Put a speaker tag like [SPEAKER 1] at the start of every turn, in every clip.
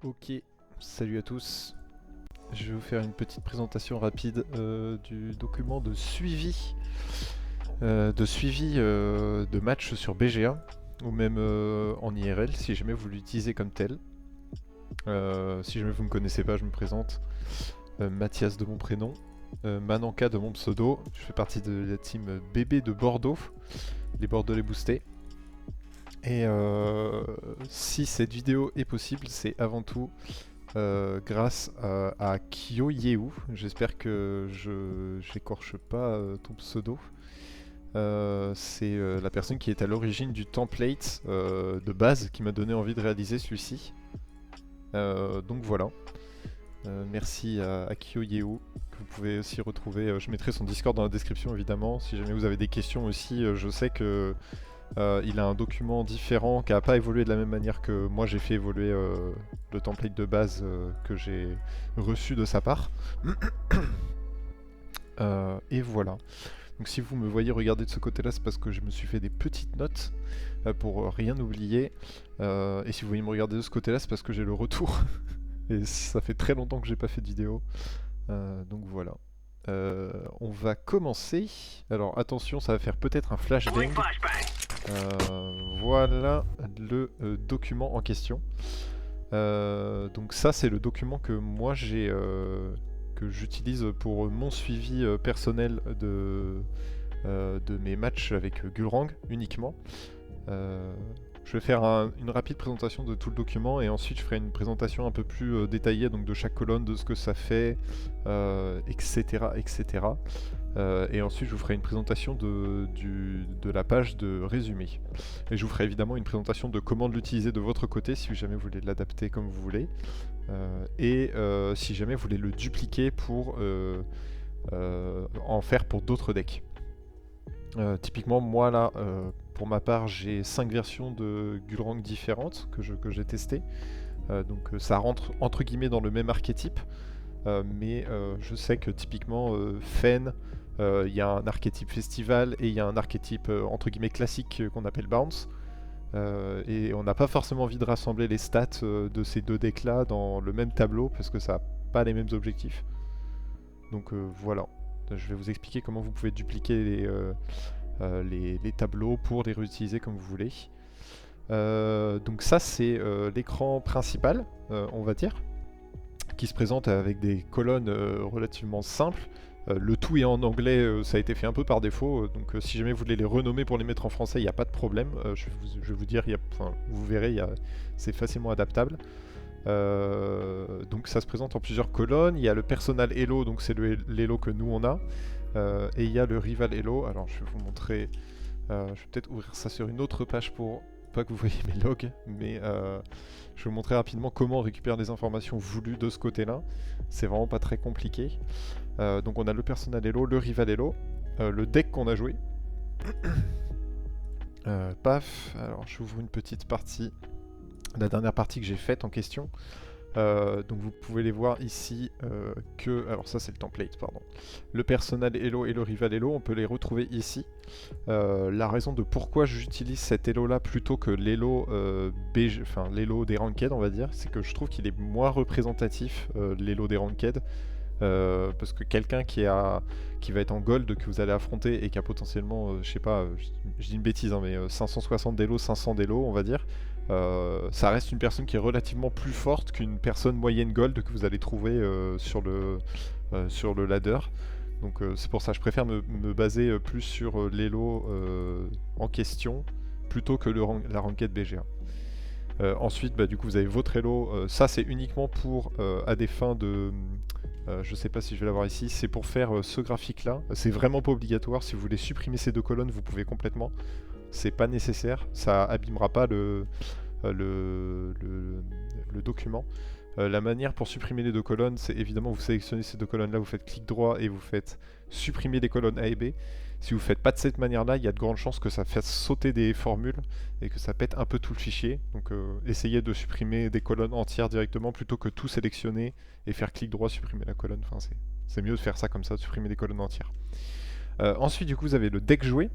[SPEAKER 1] Ok, salut à tous. Je vais vous faire une petite présentation rapide du document de suivi de match sur BGA ou même en IRL si jamais vous l'utilisez comme tel. Si jamais vous ne me connaissez pas, je me présente. Mathias de mon prénom, Mananka de mon pseudo. Je fais partie de la team BB de Bordeaux, les Bordelais boostés. Et si cette vidéo est possible, c'est avant tout grâce à Kyoyeu. J'espère que je n'écorche pas ton pseudo. C'est la personne qui est à l'origine du template de base qui m'a donné envie de réaliser celui-ci. Donc voilà. Merci à Kyoyeu, que vous pouvez aussi retrouver. Je mettrai son Discord dans la description évidemment. Si jamais vous avez des questions aussi, je sais que il a un document différent qui n'a pas évolué de la même manière que moi j'ai fait évoluer le template de base que j'ai reçu de sa part. Et voilà. Donc si vous me voyez regarder de ce côté-là, c'est parce que je me suis fait des petites notes pour rien oublier. Et si vous voyez me regarder de ce côté-là, c'est parce que j'ai le retour. Et ça fait très longtemps que j'ai pas fait de vidéo. Donc voilà. On va commencer. Alors attention, ça va faire peut-être un flashbang. Voilà le document en question. Donc ça c'est le document que moi j'ai que j'utilise pour mon suivi personnel de mes matchs avec Gulrang uniquement. Je vais faire une rapide présentation de tout le document et ensuite je ferai une présentation un peu plus détaillée donc de chaque colonne, de ce que ça fait, etc. etc. Et ensuite je vous ferai une présentation de la page de résumé. Et je vous ferai évidemment une présentation de comment l'utiliser de votre côté si jamais vous voulez l'adapter comme vous voulez. Et si jamais vous voulez le dupliquer pour en faire pour d'autres decks. Typiquement moi là, pour ma part j'ai 5 versions de Gulrang différentes que j'ai testées. Donc ça rentre entre guillemets dans le même archétype. Mais je sais que typiquement Fen, il y a un archétype festival et il y a un archétype entre guillemets classique qu'on appelle Bounce. Et on n'a pas forcément envie de rassembler les stats de ces deux decks là dans le même tableau parce que ça n'a pas les mêmes objectifs. Donc voilà, je vais vous expliquer comment vous pouvez dupliquer les tableaux pour les réutiliser comme vous voulez. Donc ça c'est l'écran principal, on va dire, qui se présente avec des colonnes relativement simples. Le tout est en anglais, ça a été fait un peu par défaut, donc si jamais vous voulez les renommer pour les mettre en français, il n'y a pas de problème. Je vais vous dire, vous verrez, c'est facilement adaptable. Donc ça se présente en plusieurs colonnes. Il y a le personal Elo, donc c'est l'Elo que nous on a. Et il y a le rival Elo. Alors je vais vous montrer, je vais peut-être ouvrir ça sur une autre page pour pas que vous voyez mes logs, mais je vais vous montrer rapidement comment on récupère les informations voulues de ce côté-là. C'est vraiment pas très compliqué. Donc on a le personal Elo, le rival Elo, le deck qu'on a joué. Paf, alors j'ouvre une petite partie, la dernière partie que j'ai faite en question. Donc vous pouvez les voir ici alors ça c'est le template, pardon. Le personal Elo et le rival Elo, on peut les retrouver ici. La raison de pourquoi j'utilise cet Elo là plutôt que l'Elo l'Elo des Ranked, on va dire, c'est que je trouve qu'il est moins représentatif, l'Elo des Ranked. Parce que quelqu'un qui va être en gold que vous allez affronter et qui a potentiellement, je sais pas, je dis une bêtise, hein, mais 560 d'Elo, 500 d'Elo, on va dire, ça reste une personne qui est relativement plus forte qu'une personne moyenne gold que vous allez trouver sur le ladder. Donc c'est pour ça que je préfère me baser plus sur l'Elo en question plutôt que la ranked BGA. Ensuite, du coup, vous avez votre Elo. Ça, c'est uniquement pour à des fins de... je sais pas si je vais l'avoir ici. C'est pour faire ce graphique-là. C'est vraiment pas obligatoire. Si vous voulez supprimer ces deux colonnes, vous pouvez complètement. C'est pas nécessaire. Ça abîmera pas le document. La manière pour supprimer les deux colonnes, c'est évidemment vous sélectionnez ces deux colonnes-là, vous faites clic droit et vous faites supprimer les colonnes A et B. Si vous ne faites pas de cette manière-là, il y a de grandes chances que ça fasse sauter des formules et que ça pète un peu tout le fichier. Donc essayez de supprimer des colonnes entières directement plutôt que tout sélectionner et faire clic droit, supprimer la colonne. Enfin, c'est mieux de faire ça comme ça, de supprimer des colonnes entières. Ensuite, du coup, vous avez le deck joué.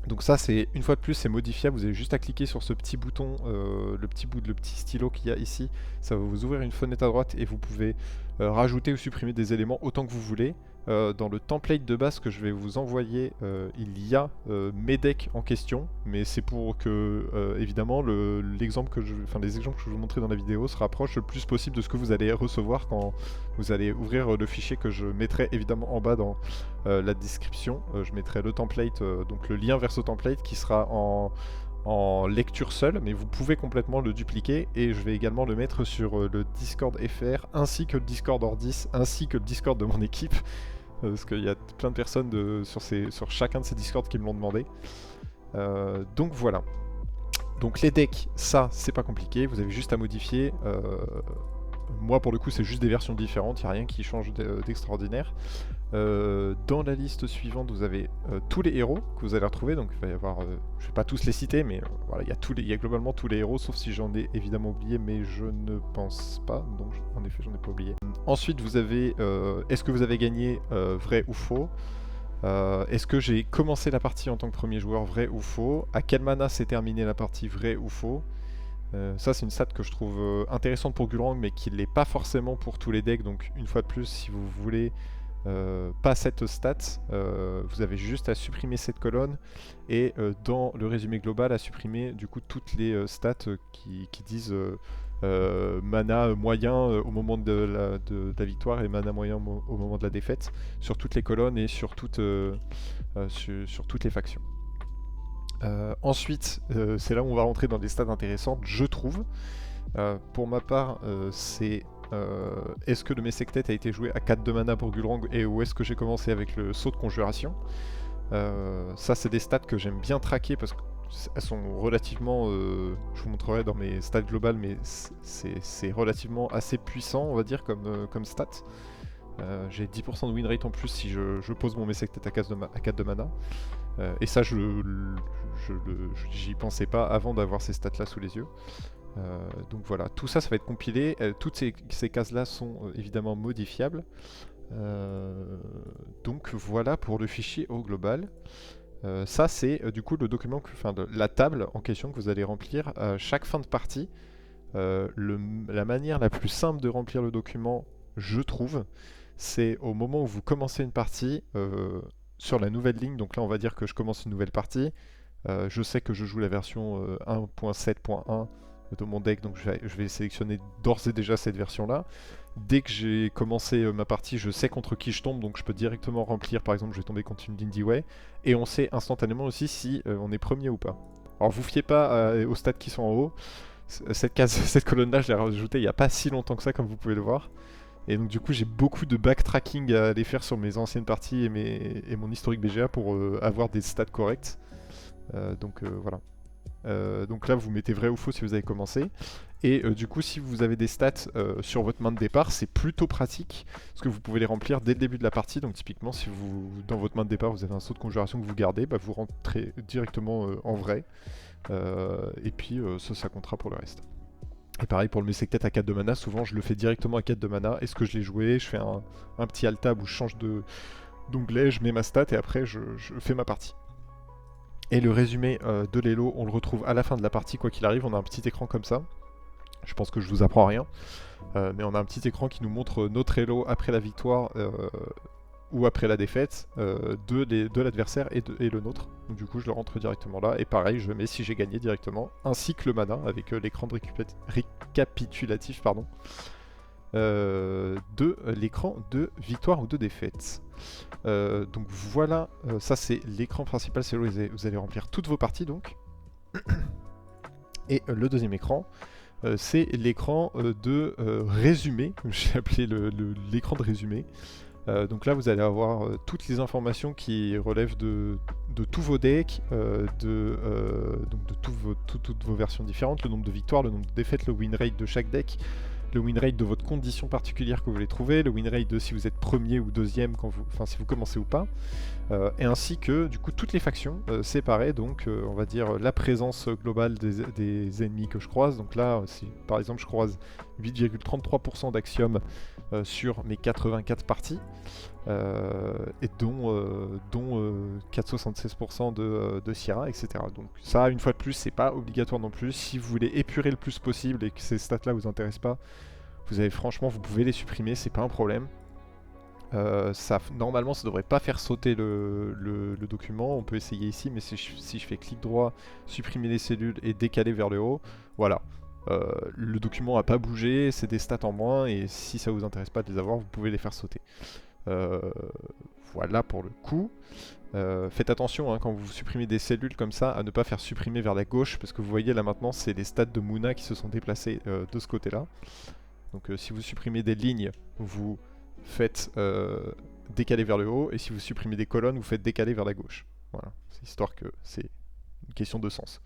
[SPEAKER 1] Donc ça, c'est une fois de plus, c'est modifiable. Vous avez juste à cliquer sur ce petit bouton, le petit stylo qu'il y a ici. Ça va vous ouvrir une fenêtre à droite et vous pouvez rajouter ou supprimer des éléments autant que vous voulez. Dans le template de base que je vais vous envoyer, il y a mes decks en question, mais c'est pour que évidemment l'exemple que les exemples que je vais vous montrer dans la vidéo se rapprochent le plus possible de ce que vous allez recevoir quand vous allez ouvrir le fichier que je mettrai évidemment en bas dans la description. Je mettrai le template, donc le lien vers ce template qui sera en lecture seule, mais vous pouvez complètement le dupliquer et je vais également le mettre sur le Discord FR ainsi que le Discord Ordis ainsi que le Discord de mon équipe parce qu'il y a plein de personnes sur chacun de ces Discords qui me l'ont demandé. Donc voilà. Donc les decks, ça c'est pas compliqué, vous avez juste à modifier. Moi pour le coup c'est juste des versions différentes, il n'y a rien qui change d'extraordinaire. Dans la liste suivante, vous avez tous les héros que vous allez retrouver. Donc il va y avoir, je vais pas tous les citer, mais voilà, il y a globalement tous les héros, sauf si j'en ai évidemment oublié, mais je ne pense pas. Donc en effet, j'en ai pas oublié. Ensuite, vous avez, est-ce que vous avez gagné, vrai ou faux? Est-ce que j'ai commencé la partie en tant que premier joueur, vrai ou faux? À quel mana s'est terminée la partie, vrai ou faux? Ça c'est une stat que je trouve intéressante pour Gulrang, mais qui ne l'est pas forcément pour tous les decks. Donc une fois de plus, si vous voulez pas cette stat, vous avez juste à supprimer cette colonne et dans le résumé global à supprimer du coup toutes les stats qui disent mana moyen au moment de la victoire et mana moyen au moment de la défaite sur toutes les colonnes et sur toutes les factions. Ensuite, c'est là où on va rentrer dans des stats intéressantes, je trouve. Pour ma part, c'est est-ce que le Messectet a été joué à 4 de mana pour Gulrang et où est-ce que j'ai commencé avec le saut de conjuration. Ça c'est des stats que j'aime bien traquer parce qu'elles sont relativement, je vous montrerai dans mes stats globales, mais c'est relativement assez puissant on va dire comme stat. J'ai 10% de win rate en plus si je pose mon Messectet à 4 de mana. Et ça j'y pensais pas avant d'avoir ces stats là sous les yeux. Donc voilà, tout ça, ça va être compilé. Toutes ces cases-là sont évidemment modifiables. Donc voilà pour le fichier au global. Ça, c'est du coup le document, la table en question que vous allez remplir à chaque fin de partie. La manière la plus simple de remplir le document, je trouve, c'est au moment où vous commencez une partie sur la nouvelle ligne. Donc là, on va dire que je commence une nouvelle partie. Je sais que je joue la version 1.7.1 de mon deck, donc je vais sélectionner d'ores et déjà cette version là. Dès que j'ai commencé ma partie, je sais contre qui je tombe, donc je peux directement remplir. Par exemple, je vais tomber contre une Lindy Way, et on sait instantanément aussi si on est premier ou pas. Alors vous fiez pas aux stats qui sont en haut. Cette colonne là, je l'ai rajoutée il n'y a pas si longtemps que ça, comme vous pouvez le voir. Et donc du coup j'ai beaucoup de backtracking à aller faire sur mes anciennes parties et mon historique BGA pour avoir des stats correctes. Donc voilà. Donc là vous mettez vrai ou faux si vous avez commencé. Et du coup si vous avez des stats sur votre main de départ, c'est plutôt pratique parce que vous pouvez les remplir dès le début de la partie. Donc typiquement si dans votre main de départ vous avez un saut de conjuration que vous gardez, bah, vous rentrez directement en vrai. Et puis ça comptera pour le reste. Et pareil pour le Messectet à 4 de mana, souvent je le fais directement à 4 de mana. Est-ce que je l'ai joué? Je fais un petit alt-tab où je change d'onglet, je mets ma stat et après je fais ma partie. Et le résumé de l'Elo, on le retrouve à la fin de la partie, quoi qu'il arrive. On a un petit écran comme ça. Je pense que je vous apprends rien. Mais on a un petit écran qui nous montre notre Elo après la victoire ou après la défaite de l'adversaire et le nôtre. Donc du coup je le rentre directement là. Et pareil, je mets si j'ai gagné directement, ainsi que le mana avec l'écran de récapitulatif de l'écran de victoire ou de défaite. Donc voilà, ça c'est l'écran principal, c'est là où vous allez remplir toutes vos parties donc. Et le deuxième écran, c'est l'écran de résumé, j'ai appelé l'écran de résumé. Donc là vous allez avoir toutes les informations qui relèvent de tous vos decks, donc de toutes vos versions différentes, le nombre de victoires, le nombre de défaites, le win rate de chaque deck, le win rate de votre condition particulière que vous voulez trouver, le win rate de si vous êtes premier ou deuxième si vous commencez ou pas, Et ainsi que du coup toutes les factions séparées, donc on va dire la présence globale des ennemis que je croise. Donc là, si par exemple je croise 8,33% d'Axiom sur mes 84 parties, et dont 4,76% de Sierra, etc. Donc ça, une fois de plus, c'est pas obligatoire non plus. Si vous voulez épurer le plus possible et que ces stats-là vous intéressent pas, franchement, vous pouvez les supprimer, c'est pas un problème. Normalement, ça devrait pas faire sauter le document. On peut essayer ici, mais si je fais clic droit, supprimer les cellules et décaler vers le haut, voilà. Le document n'a pas bougé, c'est des stats en moins, et si ça vous intéresse pas de les avoir, vous pouvez les faire sauter. Voilà pour le coup. Faites attention quand vous supprimez des cellules comme ça à ne pas faire supprimer vers la gauche, parce que vous voyez là maintenant c'est les stats de Muna qui se sont déplacés de ce côté là. Donc si vous supprimez des lignes, vous faites décaler vers le haut, et si vous supprimez des colonnes, vous faites décaler vers la gauche. Voilà, c'est histoire que c'est une question de sens.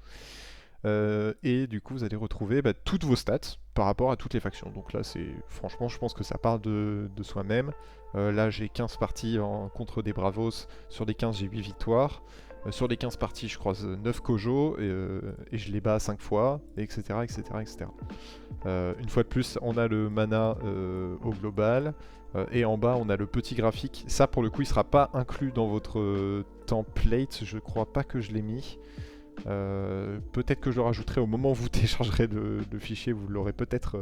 [SPEAKER 1] Et du coup vous allez retrouver toutes vos stats par rapport à toutes les factions. Donc là franchement je pense que ça parle de soi-même. Là j'ai 15 parties contre des Bravos, sur les 15 j'ai 8 victoires. Sur les 15 parties je croise 9 Kojo et je les bats 5 fois, etc. etc., etc. Une fois de plus on a le mana au global. Et en bas on a le petit graphique. Ça pour le coup il sera pas inclus dans votre template, je crois pas que je l'ai mis. Peut-être que je le rajouterai au moment où vous téléchargerez le fichier, vous l'aurez peut-être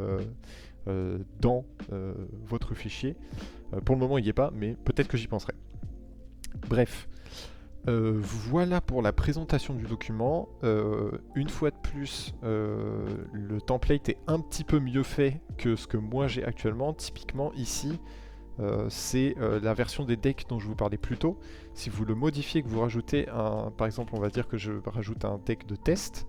[SPEAKER 1] dans votre fichier. Pour le moment il n'y est pas, mais peut-être que j'y penserai. Bref, voilà pour la présentation du document. Une fois de plus, le template est un petit peu mieux fait que ce que moi j'ai actuellement. Typiquement ici, c'est la version des decks dont je vous parlais plus tôt. Si vous le modifiez, que vous rajoutez par exemple on va dire que je rajoute un deck de test,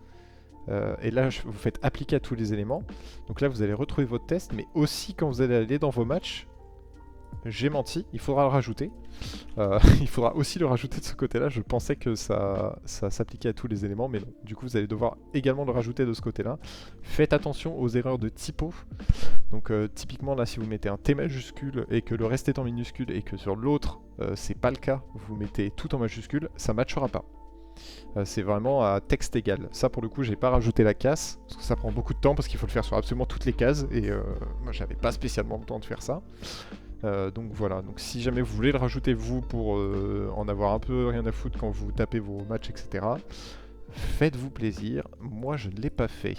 [SPEAKER 1] et là vous faites appliquer à tous les éléments, donc là vous allez retrouver votre test, mais aussi quand vous allez aller dans vos matchs, j'ai menti, il faudra le rajouter. Il faudra aussi le rajouter de ce côté-là. Je pensais que ça s'appliquait à tous les éléments, mais non. Du coup, vous allez devoir également le rajouter de ce côté-là. Faites attention aux erreurs de typo. Donc, typiquement, là, si vous mettez un T majuscule et que le reste est en minuscule et que sur l'autre, c'est pas le cas, vous mettez tout en majuscule, ça ne matchera pas. C'est vraiment à texte égal. Ça, pour le coup, j'ai pas rajouté la casse, parce que ça prend beaucoup de temps, parce qu'il faut le faire sur absolument toutes les cases, et moi, j'avais pas spécialement le temps de faire ça. Donc voilà, donc si jamais vous voulez le rajouter vous pour en avoir un peu rien à foutre quand vous tapez vos matchs, etc., faites-vous plaisir. Moi je ne l'ai pas fait.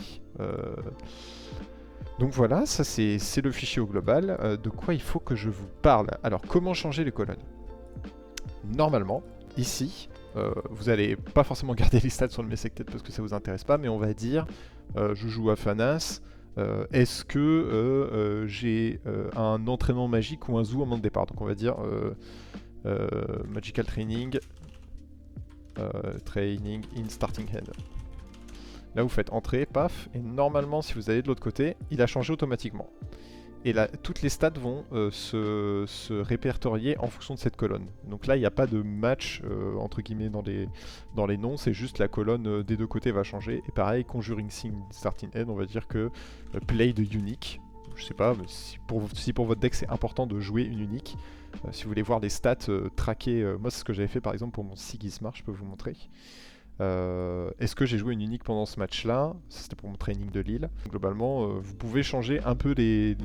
[SPEAKER 1] Donc voilà, ça c'est le fichier au global. De quoi il faut que je vous parle? Alors comment changer les colonnes? Normalement, ici, vous n'allez pas forcément garder les stats sur le Messected parce que ça vous intéresse pas, mais on va dire je joue à Fanas. Est-ce que j'ai un entraînement magique ou un zoo au moment de départ? Donc on va dire Magical Training, Training in Starting Hand. Là vous faites entrer, paf, et normalement si vous allez de l'autre côté, il a changé automatiquement. Et là, toutes les stats vont se répertorier en fonction de cette colonne. Donc là, il n'y a pas de match, entre guillemets, dans les noms, c'est juste la colonne des deux côtés va changer. Et pareil, Conjuring Thing Starting End, on va dire que Play de Unique. Je sais pas, mais si pour votre deck c'est important de jouer une unique, si vous voulez voir les stats traquées, moi c'est ce que j'avais fait par exemple pour mon Sigismar, je peux vous montrer. Est-ce que j'ai joué une unique pendant ce match-là? C'était pour mon training de Lille. Globalement, vous pouvez changer un peu les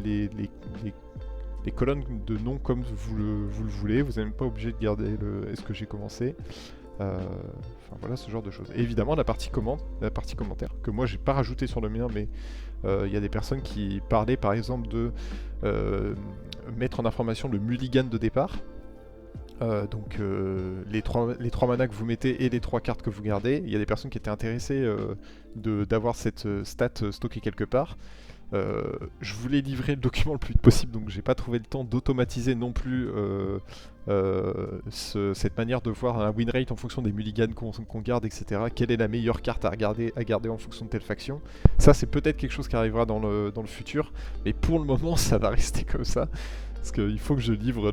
[SPEAKER 1] colonnes de nom comme vous le voulez. Vous n'êtes même pas obligé de garder le est-ce que j'ai commencé. Enfin voilà, ce genre de choses. Et évidemment, la partie commentaire, que moi j'ai pas rajouté sur le mien, mais il y a des personnes qui parlaient par exemple de mettre en information le mulligan de départ. Donc les trois manas que vous mettez et les 3 cartes que vous gardez, il y a des personnes qui étaient intéressées d'avoir cette stat stockée quelque part. Je voulais livrer le document le plus vite possible, donc j'ai pas trouvé le temps d'automatiser non plus cette manière de voir un win rate en fonction des mulligans qu'on garde, etc. Quelle est la meilleure carte à garder en fonction de telle faction. Ça c'est peut-être quelque chose qui arrivera dans le futur, mais pour le moment ça va rester comme ça. Parce qu'il faut que je livre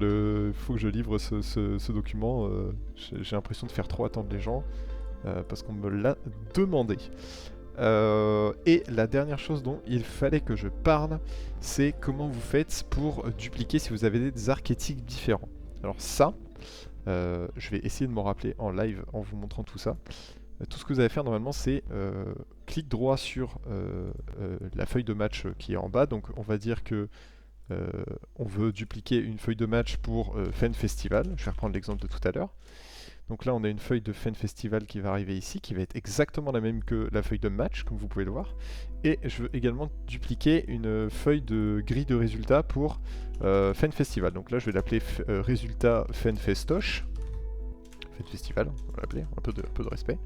[SPEAKER 1] ce document. J'ai l'impression de faire trop attendre les gens parce qu'on me l'a demandé. Et la dernière chose dont il fallait que je parle, c'est comment vous faites pour dupliquer si vous avez des archétypes différents. Alors ça, Je vais essayer de m'en rappeler en live en vous montrant tout ça. Tout ce que vous allez faire normalement, c'est clic droit sur la feuille de match qui est en bas. Donc on va dire que on veut dupliquer une feuille de match pour Fen Festival. Je vais reprendre l'exemple de tout à l'heure. Donc là, on a une feuille de Fen Festival qui va arriver ici, qui va être exactement la même que la feuille de match, comme vous pouvez le voir. Et je veux également dupliquer une feuille de grille de résultats pour Fen Festival. Donc là, je vais l'appeler résultat Fen Festoche. Fen Festival, on va l'appeler, un peu de respect.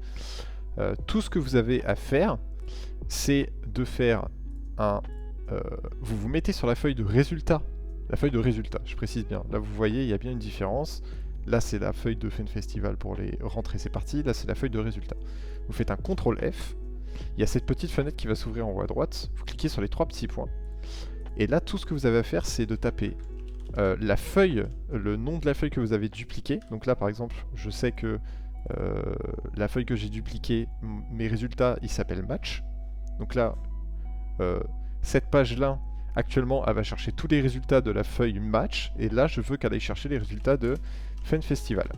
[SPEAKER 1] Tout ce que vous avez à faire, c'est de faire un... vous vous mettez sur la feuille de résultat. La feuille de résultat, je précise bien. Là, vous voyez, il y a bien une différence. Là, c'est la feuille de Fen Festival pour les rentrées, c'est parti. Là, c'est la feuille de résultat. Vous faites un CTRL F. Il y a cette petite fenêtre qui va s'ouvrir en haut à droite. Vous cliquez sur les 3 petits points. Et là, tout ce que vous avez à faire, c'est de taper la feuille, le nom de la feuille que vous avez dupliquée. Donc là, par exemple, je sais que la feuille que j'ai dupliquée, mes résultats, ils s'appellent match. Donc là, cette page-là, actuellement, elle va chercher tous les résultats de la feuille match. Et là, je veux qu'elle aille chercher les résultats de Fen Festival.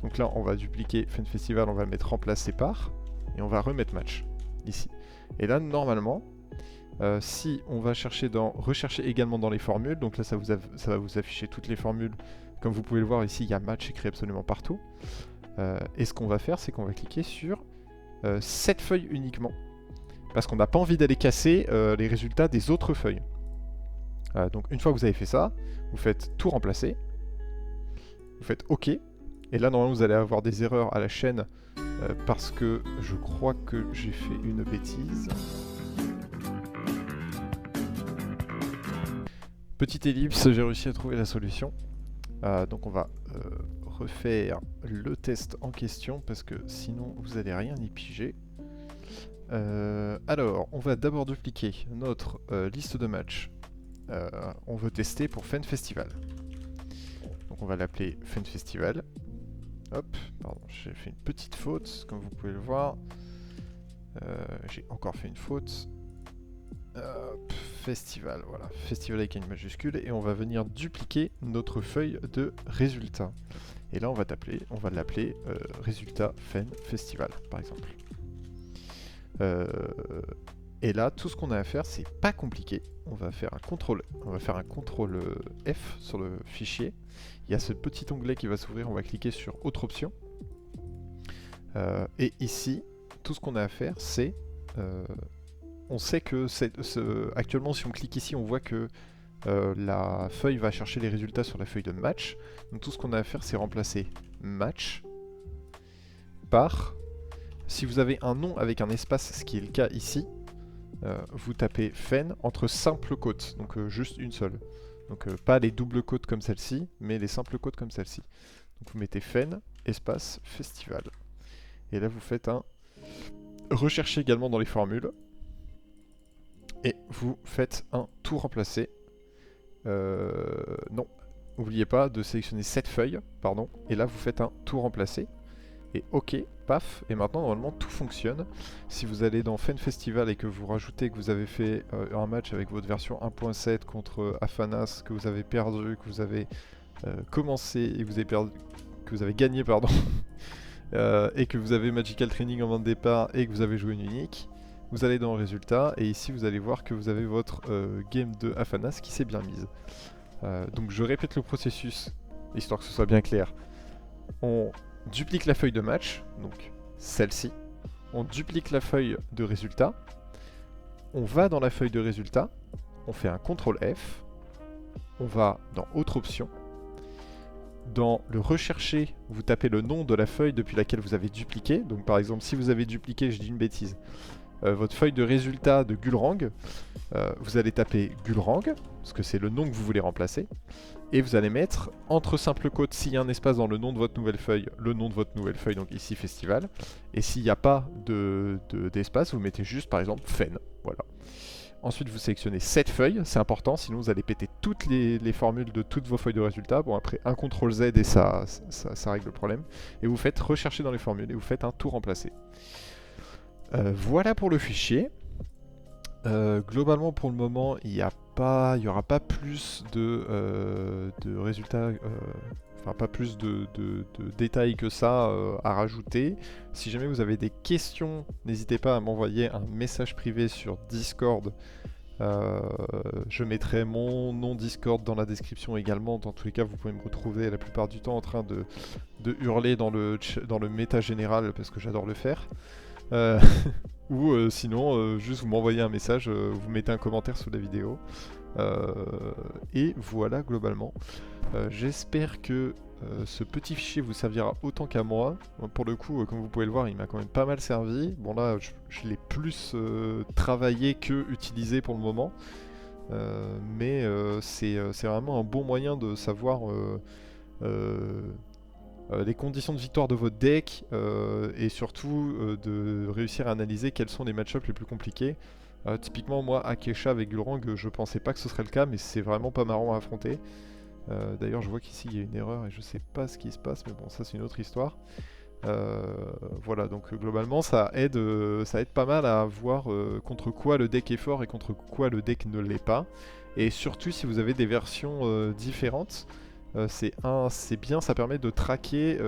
[SPEAKER 1] Donc là, on va dupliquer Fen Festival, on va le mettre remplacé par, et on va remettre match, ici. Et là, normalement, si on va chercher rechercher également dans les formules, donc là, ça va vous afficher toutes les formules. Comme vous pouvez le voir ici, il y a match écrit absolument partout. Et ce qu'on va faire, c'est qu'on va cliquer sur cette feuille uniquement, parce qu'on n'a pas envie d'aller casser les résultats des autres feuilles. Donc une fois que vous avez fait ça, vous faites tout remplacer. Vous faites OK. Et là, normalement, vous allez avoir des erreurs à la chaîne parce que je crois que j'ai fait une bêtise. Petite ellipse, j'ai réussi à trouver la solution. Donc on va refaire le test en question parce que sinon, vous n'allez rien y piger. Alors, on va d'abord dupliquer notre liste de matchs. On veut tester pour Fen Festival. Donc on va l'appeler Fen Festival. Hop, pardon, j'ai fait une petite faute, comme vous pouvez le voir. J'ai encore fait une faute. Hop, Festival, voilà. Festival avec une majuscule. Et on va venir dupliquer notre feuille de résultats. Et là, on va l'appeler résultat Fen Festival, par exemple. Et là, tout ce qu'on a à faire, c'est pas compliqué. On va faire un CTRL F sur le fichier. Il y a ce petit onglet qui va s'ouvrir. On va cliquer sur Autre option. Et ici, tout ce qu'on a à faire, c'est... on sait que actuellement, si on clique ici, on voit que la feuille va chercher les résultats sur la feuille de match. Donc tout ce qu'on a à faire, c'est remplacer match par... Si vous avez un nom avec un espace, ce qui est le cas ici, vous tapez Fen entre simples côtes, donc juste une seule. Donc pas les doubles côtes comme celle-ci, mais les simples côtes comme celle-ci. Donc vous mettez Fen, espace, festival. Et là vous faites un... Recherchez également dans les formules. Et vous faites un tout remplacer. Non, n'oubliez pas de sélectionner cette feuille, pardon. Et là vous faites un tout remplacer. Et OK, paf, et maintenant normalement tout fonctionne. Si vous allez dans Fen Festival et que vous rajoutez que vous avez fait un match avec votre version 1.7 contre Afanas, que vous avez perdu, que vous avez commencé et que vous avez perdu, que vous avez gagné, pardon, et que vous avez Magical Training en main de départ et que vous avez joué une unique, vous allez dans Résultats et ici vous allez voir que vous avez votre game de Afanas qui s'est bien mise. Donc je répète le processus, histoire que ce soit bien clair. On duplique la feuille de match, donc celle-ci. On duplique la feuille de résultat. On va dans la feuille de résultat. On fait un CTRL F. On va dans Autre option. Dans le rechercher, vous tapez le nom de la feuille depuis laquelle vous avez dupliqué. Donc par exemple, si vous avez dupliqué, je dis une bêtise, votre feuille de résultat de Gulrang, vous allez taper Gulrang, parce que c'est le nom que vous voulez remplacer. Et vous allez mettre entre simples côtes, s'il y a un espace dans le nom de votre nouvelle feuille, le nom de votre nouvelle feuille, donc ici Festival. Et s'il n'y a pas d'espace, vous mettez juste par exemple Fen. Voilà. Ensuite, vous sélectionnez cette feuille, c'est important, sinon vous allez péter toutes les formules de toutes vos feuilles de résultats. Bon, après, un CTRL Z et ça règle le problème. Et vous faites rechercher dans les formules et vous faites un tout remplacer. Voilà pour le fichier. Globalement, pour le moment, il n'y aura pas plus de résultats enfin pas plus de détails que ça à rajouter. Si jamais vous avez des questions, n'hésitez pas à m'envoyer un message privé sur Discord. Je mettrai mon nom Discord dans la description également. Dans tous les cas, vous pouvez me retrouver la plupart du temps en train de hurler dans le méta général parce que j'adore le faire. Ou sinon, juste vous m'envoyez un message, vous mettez un commentaire sous la vidéo. Et voilà globalement. J'espère que ce petit fichier vous servira autant qu'à moi. Pour le coup, comme vous pouvez le voir, il m'a quand même pas mal servi. Bon là, je l'ai plus travaillé que utilisé pour le moment. Mais c'est vraiment un bon moyen de savoir les conditions de victoire de votre deck et surtout de réussir à analyser quels sont les match-ups les plus compliqués. Typiquement moi, Akesha avec Gulrang, je pensais pas que ce serait le cas, mais c'est vraiment pas marrant à affronter. D'ailleurs je vois qu'ici il y a une erreur et je sais pas ce qui se passe, mais bon ça c'est une autre histoire. Voilà, donc globalement ça aide pas mal à voir contre quoi le deck est fort et contre quoi le deck ne l'est pas. Et surtout si vous avez des versions différentes, c'est bien, ça permet de traquer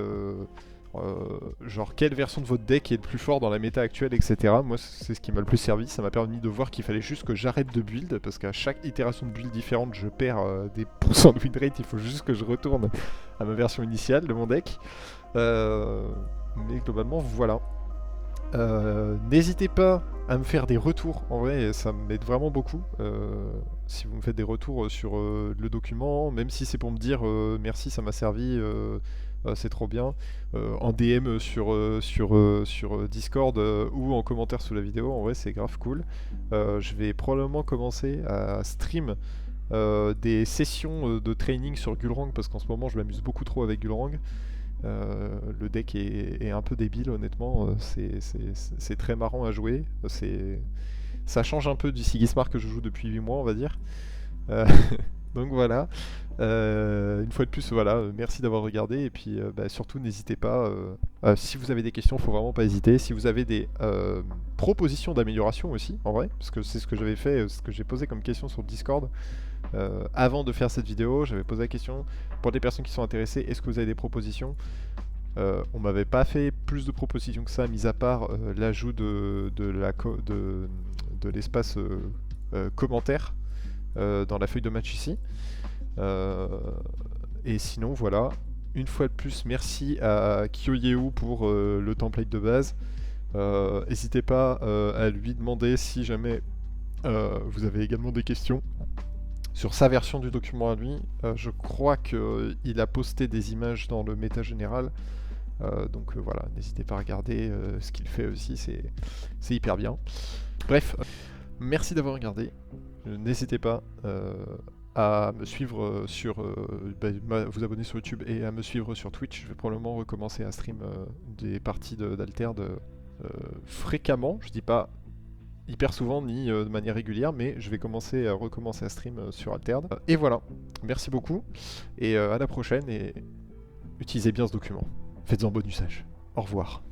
[SPEAKER 1] genre quelle version de votre deck est le plus fort dans la méta actuelle, etc. Moi c'est ce qui m'a le plus servi, ça m'a permis de voir qu'il fallait juste que j'arrête de build, parce qu'à chaque itération de build différente je perds des pourcents de win rate, il faut juste que je retourne à ma version initiale de mon deck. Mais globalement voilà. N'hésitez pas à me faire des retours, en vrai ça m'aide vraiment beaucoup. Si vous me faites des retours sur le document, même si c'est pour me dire merci ça m'a servi, c'est trop bien, en DM sur Discord ou en commentaire sous la vidéo, en vrai c'est grave cool. Je vais probablement commencer à stream des sessions de training sur Gulrang, parce qu'en ce moment je m'amuse beaucoup trop avec Gulrang. Le deck est un peu débile honnêtement, c'est très marrant à jouer, ça change un peu du Sigismar que je joue depuis 8 mois on va dire. Donc voilà, une fois de plus voilà, merci d'avoir regardé et puis surtout n'hésitez pas, si vous avez des questions faut vraiment pas hésiter, si vous avez des propositions d'amélioration aussi en vrai, parce que c'est ce que j'avais fait, ce que j'ai posé comme question sur Discord. Avant de faire cette vidéo, j'avais posé la question pour des personnes qui sont intéressées, est-ce que vous avez des propositions? On m'avait pas fait plus de propositions que ça, mis à part l'ajout de l'espace commentaire dans la feuille de match ici. Et sinon voilà, une fois de plus merci à Kyoyeu pour le template de base. N'hésitez pas à lui demander si jamais vous avez également des questions sur sa version du document à lui. Je crois qu'il a posté des images dans le méta général. Donc voilà, n'hésitez pas à regarder ce qu'il fait aussi, c'est hyper bien. Bref, merci d'avoir regardé. N'hésitez pas à me suivre vous abonner sur YouTube et à me suivre sur Twitch. Je vais probablement recommencer à stream des parties d'Alterd fréquemment. Je dis pas hyper souvent ni de manière régulière, mais je vais recommencer à stream sur Alterd. Et voilà, merci beaucoup et à la prochaine, et utilisez bien ce document. Faites-en bon usage. Au revoir.